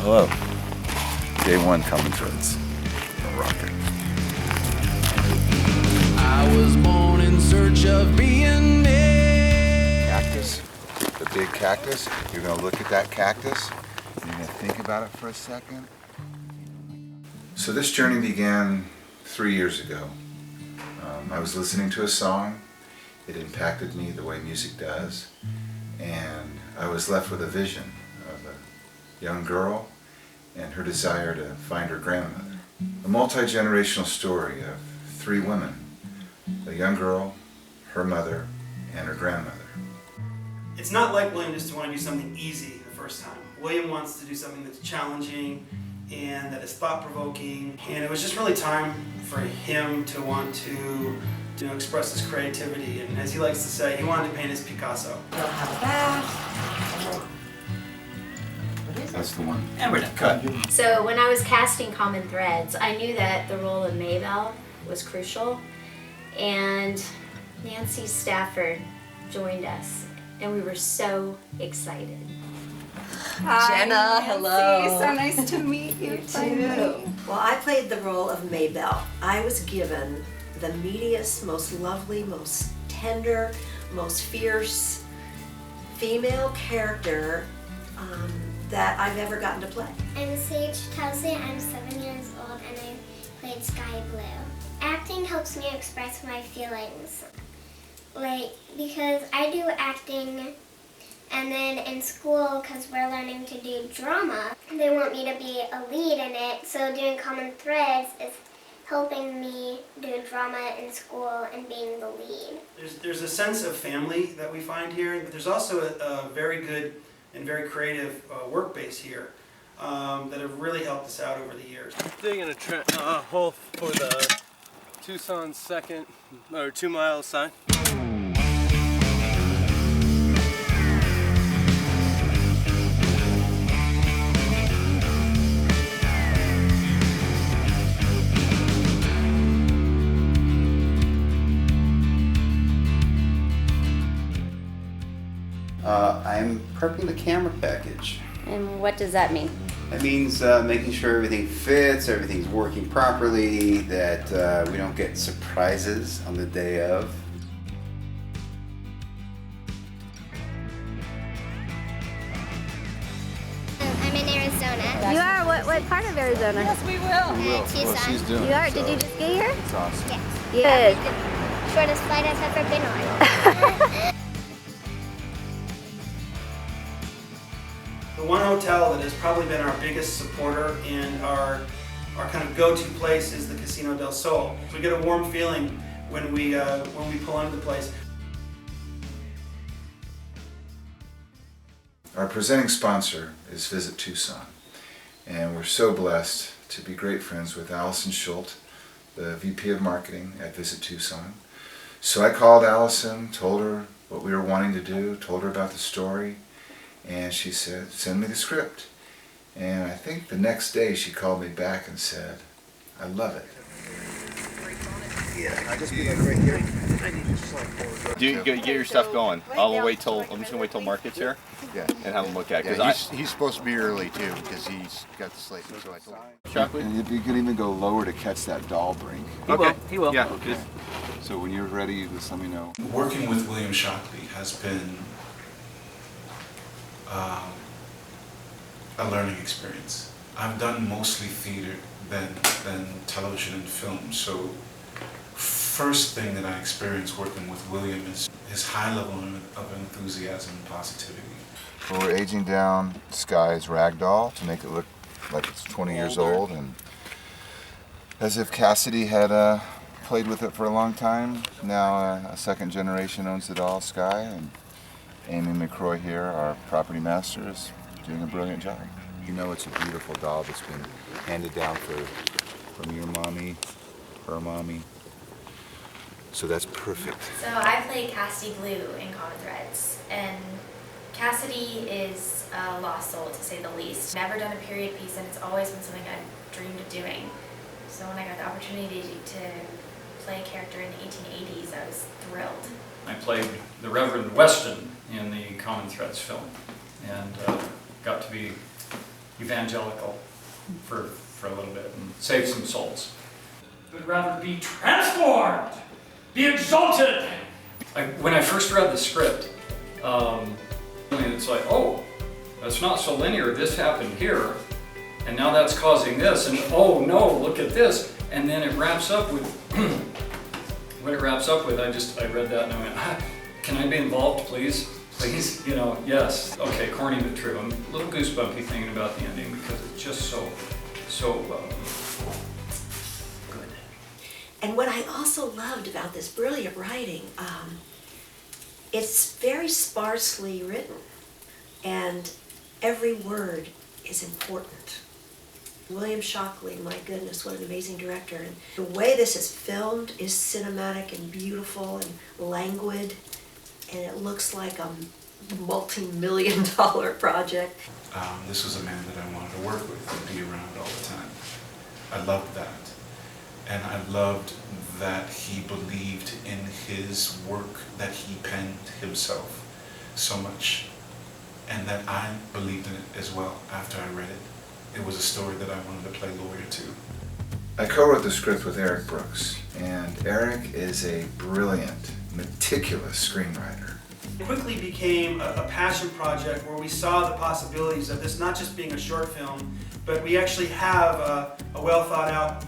hello. Day one Common Threads. Rocket. I was born in search of being me. Cactus, the big cactus. You're gonna look at that cactus. You're gonna think about it for a second. So this journey began 3 years ago. I was listening to a song. It impacted me the way music does. And I was left with a vision of a young girl and her desire to find her grandmother. A multi-generational story of 3 women, a young girl, her mother, and her grandmother. It's not like William just to want to do something easy the first time. William wants to do something that's challenging and that is thought-provoking, and it was just really time for him to want to express his creativity, and as he likes to say, he wanted to paint his Picasso. We'll have that. What is That's it? the one. And we're done. Cut. So when I was casting Common Threads, I knew that the role of Maybelle was crucial, and Nancy Stafford joined us, and we were so excited. Hi, Jenna, Nancy. hello. So nice to meet you too. Well, I played the role of Maybelle. I was given the meatiest, most lovely, most tender, most fierce female character that I've ever gotten to play. I'm Tousey. I'm 7 years old and I played Sky Blue. Acting helps me express my feelings. Because I do acting and then in school, because we're learning to do drama, they want me to be a lead in it. So doing Common Threads is helping me do drama in school and being the lead. There's a sense of family that we find here, but there's also a very good and very creative work base here that have really helped us out over the years. Digging a hole for the Tucson 2 mile sign. I'm prepping the camera package. And what does that mean? That means making sure everything fits, everything's working properly, that we don't get surprises on the day of. I'm in Arizona. You are? What part of Arizona? Yes, we will. Tucson. Well, she's doing You are? it, Did so you just get here? it's awesome. Yes. Good. Shortest flight I've ever been on. The one hotel that has probably been our biggest supporter and our kind of go-to place is the Casino del Sol. We get a warm feeling when we pull into the place. Our presenting sponsor is Visit Tucson, and we're so blessed to be great friends with Allison Schultz, the VP of Marketing at Visit Tucson. So I called Allison, told her what we were wanting to do, told her about the story, and she said, send me the script. And I think the next day she called me back and said, I love it. Yeah, I just be like right here. Get your stuff going. I'm just gonna wait till Mark gets here. Yeah. And have him look at it. Yeah, he's supposed to be early too because he's got the slate. So I told him. Shockley? And if you can even go lower to catch that doll brink. He will. Yeah. Okay. So when you're ready, just let me know. Working with William Shockley has been a learning experience. I've done mostly theater than television and film, so first thing that I experienced working with William is his high level of enthusiasm and positivity. Well, we're aging down Sky's ragdoll to make it look like it's 20 years old, and as if Cassidy had played with it for a long time. Now a second generation owns the doll, Sky, and Amy McCroy here, our property master, is doing a brilliant job. You know it's a beautiful doll that's been handed down from your mommy, her mommy. So that's perfect. So I play Cassidy Blue in Common Threads, and Cassidy is a lost soul, to say the least. Never done a period piece, and it's always been something I've dreamed of doing. So when I got the opportunity to play a character in the 1880s, I was thrilled. I played the Reverend Weston in the Common Threads film, and got to be evangelical for a little bit and save some souls. But rather be transformed, be exalted. When I first read the script, it's like, oh, that's not so linear. This happened here, and now that's causing this, and oh no, look at this. And then it wraps up with, what it wraps up with, I read that and I went, can I be involved, please? Please, you know, yes. Okay, corny but true. I'm a little goosebumpy thinking about the ending because it's just so good. And what I also loved about this brilliant writing, it's very sparsely written, and every word is important. William Shockley, my goodness, what an amazing director. And the way this is filmed is cinematic and beautiful and languid, and it looks like a multi-million-dollar project. This was a man that I wanted to work with and be around all the time. I loved that. And I loved that he believed in his work that he penned himself so much, and that I believed in it as well after I read it. It was a story that I wanted to play lawyer to. I co-wrote the script with Eric Brooks, and Eric is a brilliant, meticulous screenwriter. It quickly became a passion project where we saw the possibilities of this not just being a short film, but we actually have a well thought out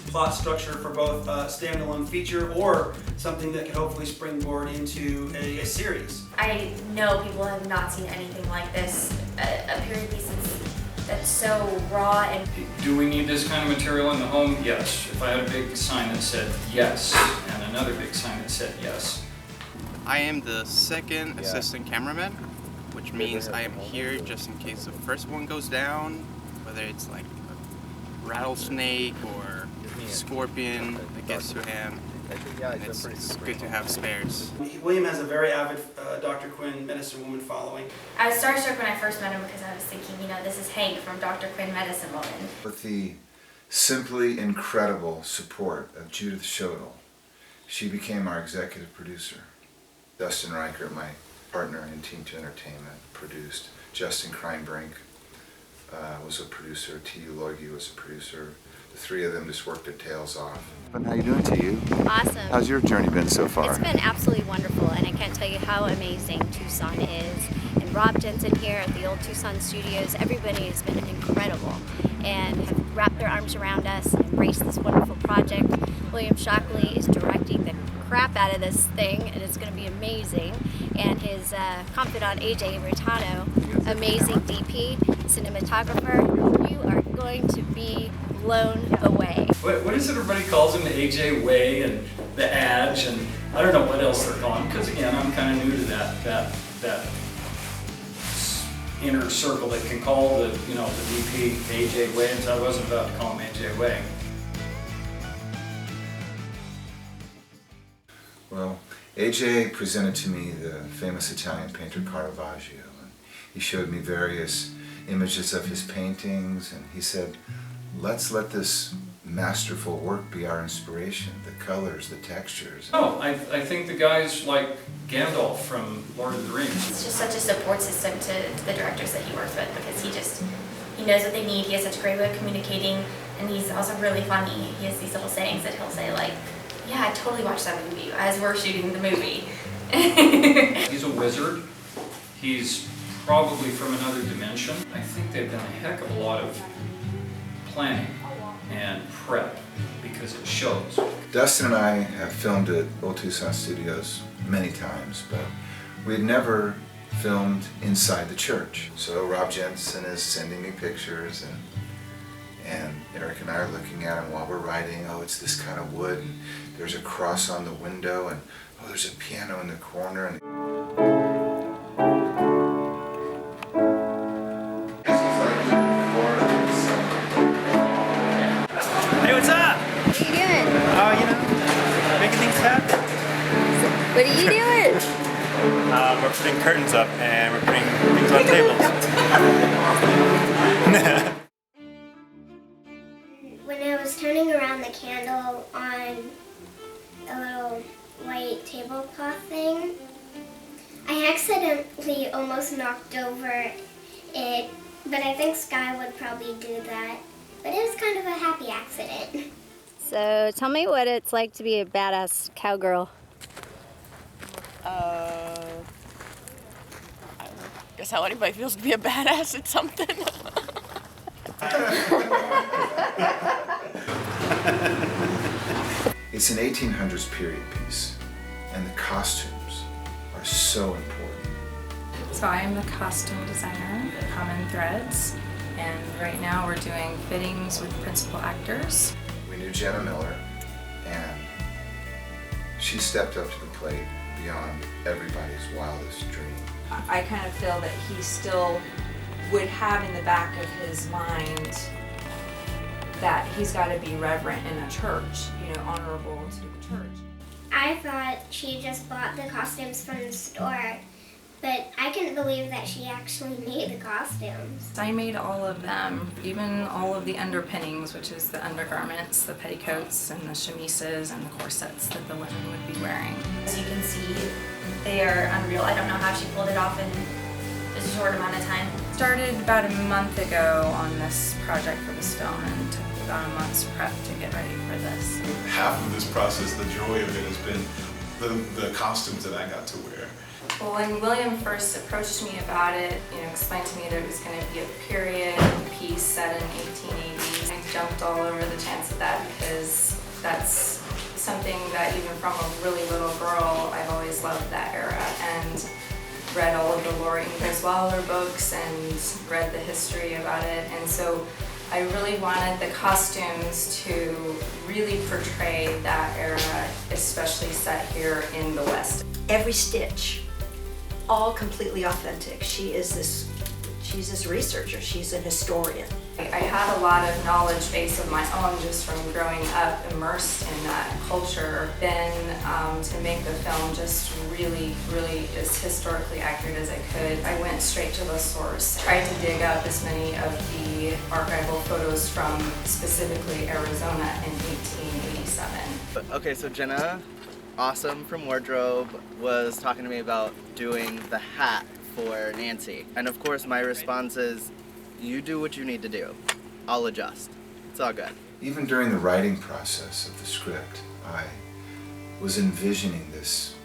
plot structure for both a standalone feature or something that could hopefully springboard into a series. I know people have not seen anything like this, a period piece that's so raw and... Do we need this kind of material in the home? Yes. If I had a big sign that said yes, and another big sign that said yes. I am the second assistant cameraman, which means I am here just in case the first one goes down, whether it's like a rattlesnake or scorpion that gets to him. It's good to have spares. William has a very avid Dr. Quinn Medicine Woman following. I was starstruck when I first met him because I was thinking, you know, this is Hank from Dr. Quinn Medicine Woman. With the simply incredible support of Judith Schodel, she became our executive producer. Dustin Reichert, my partner in Team 2 Entertainment, produced. Justin Kreinbrink was a producer. T.U. Logie was a producer. The three of them just worked their tails off. How you doing, T.U.? Awesome. How's your journey been so far? It's been absolutely wonderful, and I can't tell you how amazing Tucson is. And Rob Jensen here at the old Tucson studios, everybody has been incredible and have wrapped their arms around us and embraced this wonderful project. William Shockley is directing the crap out of this thing, and it's going to be amazing. And his confidant, AJ Rutano, amazing DP, cinematographer. You are going to be blown away. What is it everybody calls him? The AJ Way and the Adge, and I don't know what else they're calling, because again, I'm kind of new to that inner circle that can call the, you know, the DP AJ Way, and so I wasn't about to call him AJ Way. Well, AJ presented to me the famous Italian painter Caravaggio, and he showed me various images of his paintings, and he said, let's let this masterful work be our inspiration, the colors, the textures. Oh, I think the guy's like Gandalf from Lord of the Rings. It's just such a support system to the directors that he works with, because he knows what they need, he has such a great way of communicating, and he's also really funny. He has these little sayings that he'll say like, yeah, I totally watched that movie as we're shooting the movie. He's a wizard. He's probably from another dimension. I think they've done a heck of a lot of planning and prep because it shows. Dustin and I have filmed at Old Tucson Studios many times, but we had never filmed inside the church. So Rob Jensen is sending me pictures, and Eric and I are looking at them while we're writing. Oh, it's this kind of wood, and there's a cross on the window, and oh, there's a piano in the corner. And hey, what's up? What are you doing? Oh, you know, making things happen. What are you doing? We're putting curtains up and we're putting things on tables. When I was turning around the candle on a little white tablecloth thing, I accidentally almost knocked over it but I think Sky would probably do that. But it was kind of a happy accident. So tell me what it's like to be a badass cowgirl. I guess how anybody feels to be a badass at something. It's an 1800s period piece, and the costumes are so important. So I am the costume designer at Common Threads, and right now we're doing fittings with principal actors. We knew Jenna Miller, and she stepped up to the plate beyond everybody's wildest dream. I kind of feel that he still would have in the back of his mind that he's got to be reverent in a church, you know, honorable to the church. I thought she just bought the costumes from the store, but I couldn't believe that she actually made the costumes. I made all of them, even all of the underpinnings, which is the undergarments, the petticoats, and the chemises, and the corsets that the women would be wearing. As you can see, they are unreal. I don't know how she pulled it off in a short amount of time. Started about a month ago on this project for this film and took about a month's prep to get ready for this. Half of this process, the joy of it has been the costumes that I got to wear. Well, when William first approached me about it, you know, explained to me that it was going to be a period piece set in 1880, I jumped all over the chance of that because that's something that even from a really little girl, I've always loved that era and read all of the Laura Ingalls Wilder books and read the history about it. And so I really wanted the costumes to really portray that era, especially set here in the West. Every stitch, all completely authentic. She's this researcher, she's an historian. I had a lot of knowledge base of my own just from growing up immersed in that culture. Then to make the film just really as historically accurate as I could, I went straight to the source. Tried to dig up as many of the archival photos from specifically Arizona in 1887. Okay, so Jenna, awesome from Wardrobe, was talking to me about doing the hat for Nancy. And of course my response is, you do what you need to do. I'll adjust. It's all good. Even during the writing process of the script, I was envisioning this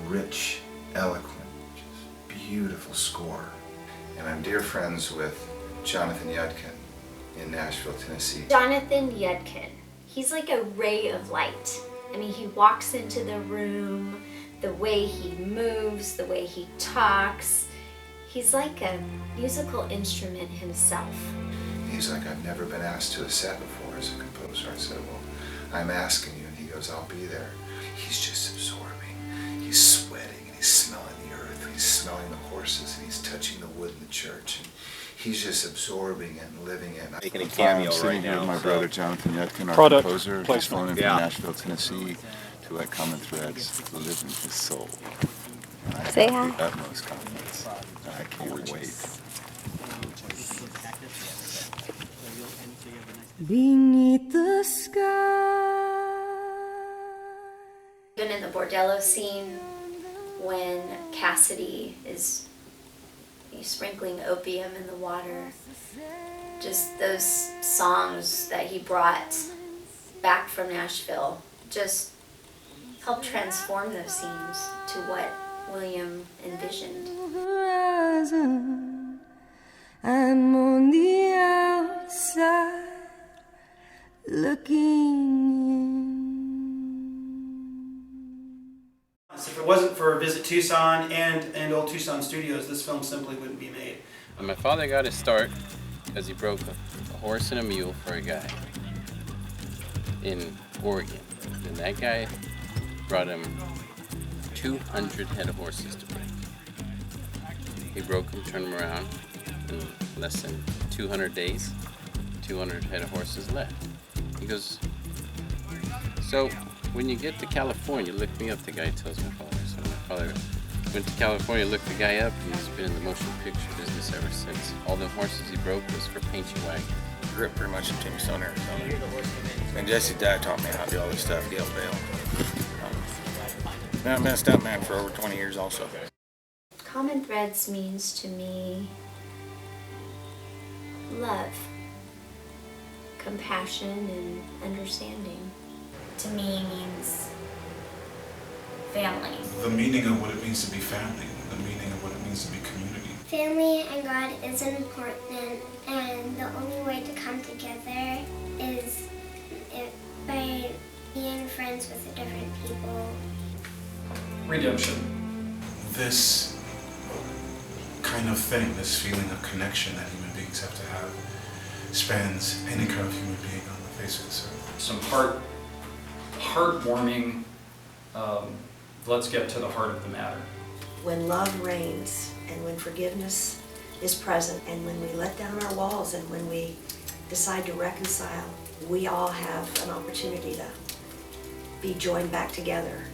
rich, eloquent, just beautiful score. And I'm dear friends with Jonathan Yudkin in Nashville, Tennessee. Jonathan Yudkin, he's like a ray of light. I mean, he walks into the room, the way he moves, the way he talks. He's like a musical instrument himself. He's like, I've never been asked to a set before as a composer. I said, well, I'm asking you. And he goes, I'll be there. He's just absorbing. He's sweating and he's smelling the earth. He's smelling the horses and he's touching the wood in the church. And he's just absorbing it and living it. Making a cameo I'm sitting right here now. with my brother Jonathan Yudkin, our Product composer, placement. just flown in from Yeah. Nashville, Tennessee, to let Common Threads live in his soul. And I Say have hi. the utmost confidence. And I can't wait. Beneath the sky. Even in the bordello scene, when Cassidy is sprinkling opium in the water, just those songs that he brought back from Nashville just helped transform those scenes to what William envisioned. Horizon, I'm on the outside looking If it wasn't for Visit Tucson and Old Tucson Studios, this film simply wouldn't be made. And my father got his start because he broke a horse and a mule for a guy in Oregon. And that guy brought him 200 head of horses to break. He broke them, turned them around in less than 200 days. 200 head of horses left. He goes, so when you get to California, look me up, the guy tells my father. So my father went to California, looked the guy up, and he's been in the motion picture business ever since. All the horses he broke was for Paint Your Wagon. Grew up pretty much in Tucson, Arizona. And Jesse's dad taught me how to do all this stuff, Dale Bell. I've been a stuntman for over 20 years also. Common Threads means to me love, compassion, and understanding. To me means family. The meaning of what it means to be family, the meaning of what it means to be community. Family and God is important, and the only way to come together is by being friends with the different people. Redemption. This kind of thing, this feeling of connection that human beings have to have, spans any kind of human being on the face of this earth. Some heartwarming, let's get to the heart of the matter. When love reigns and when forgiveness is present and when we let down our walls and when we decide to reconcile, we all have an opportunity to be joined back together.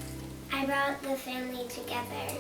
I brought the family together.